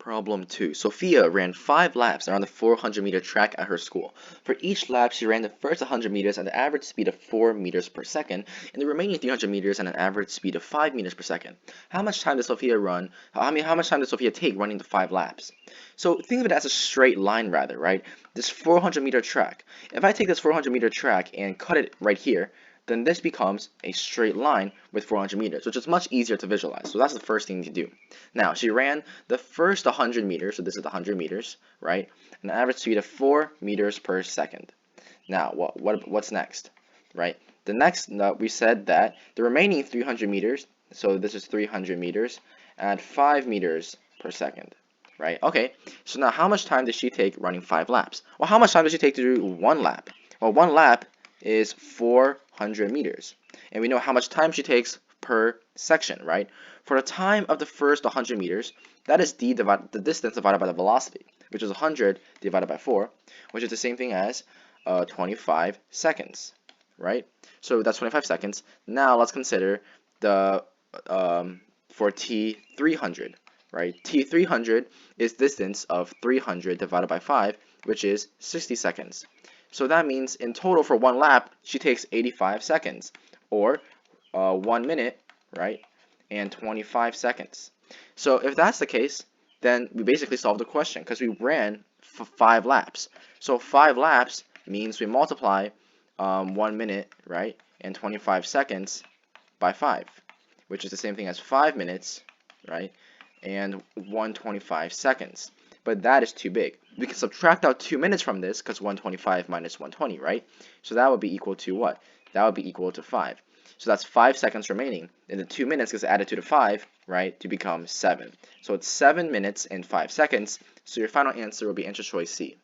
Problem 2. Sophia ran 5 laps around the 400-meter track at her school. For each lap, she ran the first 100 meters at an average speed of 4 meters per second, and the remaining 300 meters at an average speed of 5 meters per second. How much time did Sophia run? How much time did Sophia take running the 5 laps? So think of it as a straight line rather, right? This 400-meter track. If I take this 400-meter track and cut it right here, then this becomes a straight line with 400 meters, which is much easier to visualize. So that's the first thing to do. Now, she ran the first 100 meters, so this is the 100 meters, right? An average speed of 4 meters per second. Now, what's next, right? The next, we said that the remaining 300 meters, so this is 300 meters, at 5 meters per second, right? Okay, so now how much time does she take running 5 laps? Well, how much time does she take to do 1 lap? Well, 1 lap is 400 meters. And we know how much time she takes per section, right? For the time of the first 100 meters, that is the distance divided by the velocity, which is 100 divided by 4, which is the same thing as 25 seconds, right? So that's 25 seconds. Now let's consider the for T300, right? T300 is distance of 300 divided by 5, which is 60 seconds. So that means in total for 1 lap, she takes 85 seconds, or 1 minute, right, and 25 seconds. So if that's the case, then we basically solved the question because we ran 5 laps. So 5 laps means we multiply 1 minute, right, and 25 seconds by 5, which is the same thing as 5 minutes, right, and 125 seconds. But that is too big. We can subtract out 2 minutes from this because 125 minus 120, right? So that would be equal to what? That would be equal to 5. So that's 5 seconds remaining. And the 2 minutes gets added to the 5, right, to become 7. So it's 7 minutes and 5 seconds. So your final answer will be answer choice C.